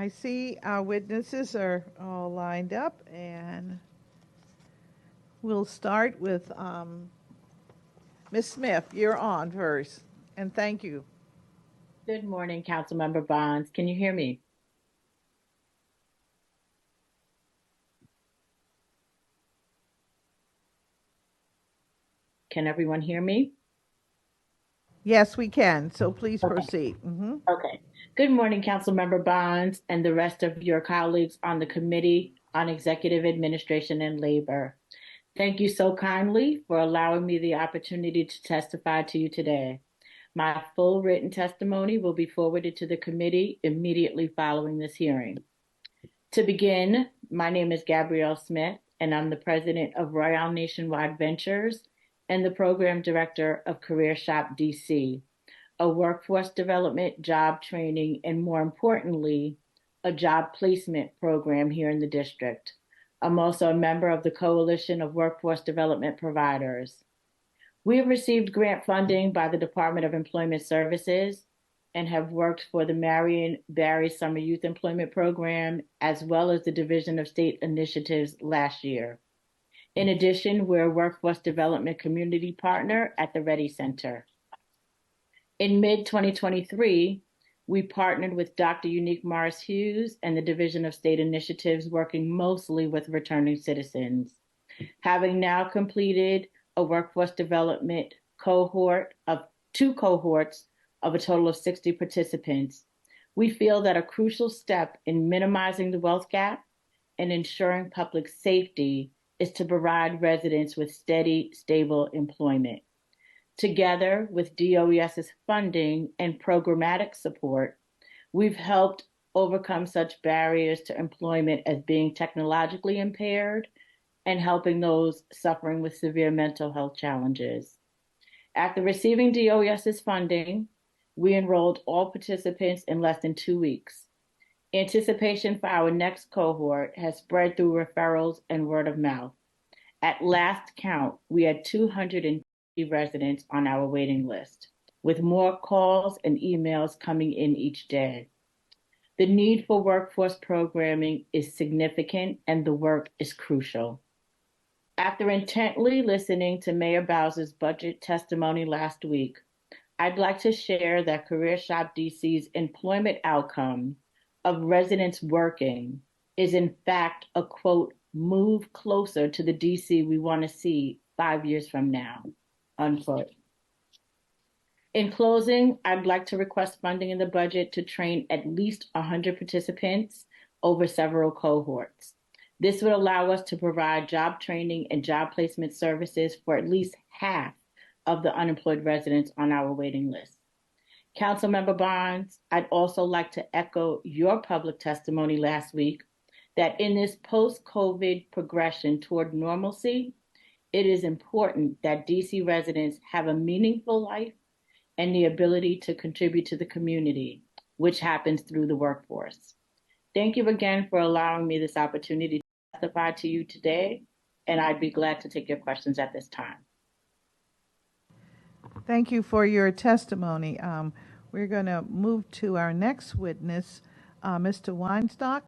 I see our witnesses are all lined up, and we'll start with Ms. Smith. You're on first, and thank you. Good morning, Councilmember Bonds. Can you hear me? Can everyone hear me? Yes, we can, so please Okay. proceed. Okay. Good morning, Councilmember Bonds and the rest of your colleagues on the Committee on Executive Administration and Labor. Thank you so kindly for allowing me the opportunity to testify to you today. My full written testimony will be forwarded to the committee immediately following this hearing. To begin, my name is Gabrielle Smith, and I'm the president of Royale Nationwide Ventures and the program director of Career Shop DC, a workforce development, job training, and more importantly, a job placement program here in the district. I'm also a member of the Coalition of Workforce Development Providers. We have received grant funding by the Department of Employment Services and have worked for the Marion Barry Summer Youth Employment Program, as well as the Division of State Initiatives last year. In addition, we're a workforce development community partner at the Ready Center. In mid-2023, we partnered with Dr. Unique Morris Hughes and the Division of State Initiatives, working mostly with returning citizens. Having now completed a workforce development cohort of 2 cohorts of a total of 60 participants, we feel that a crucial step in minimizing the wealth gap and ensuring public safety is to provide residents with steady, stable employment. Together with DOES's funding and programmatic support, we've helped overcome such barriers to employment as being technologically impaired and helping those suffering with severe mental health challenges. After receiving DOES's funding, we enrolled all participants in less than 2 weeks. Anticipation for our next cohort has spread through referrals and word of mouth. At last count, we had 250 residents on our waiting list, with more calls and emails coming in each day. The need for workforce programming is significant and the work is crucial. After intently listening to Mayor Bowser's budget testimony last week, I'd like to share that Career Shop DC's employment outcome of residents working is in fact a quote, move closer to the DC we want to see 5 years from now, unquote. In closing, I'd like to request funding in the budget to train at least 100 participants over several cohorts. This would allow us to provide job training and job placement services for at least half of the unemployed residents on our waiting list. Councilmember Bonds, I'd also like to echo your public testimony last week that in this post-COVID progression toward normalcy, it is important that DC residents have a meaningful life and the ability to contribute to the community, which happens through the workforce. Thank you again for allowing me this opportunity to testify to you today, and I'd be glad to take your questions at this time. Thank you for your testimony. We're going to move to our next witness, Mr. Weinstock.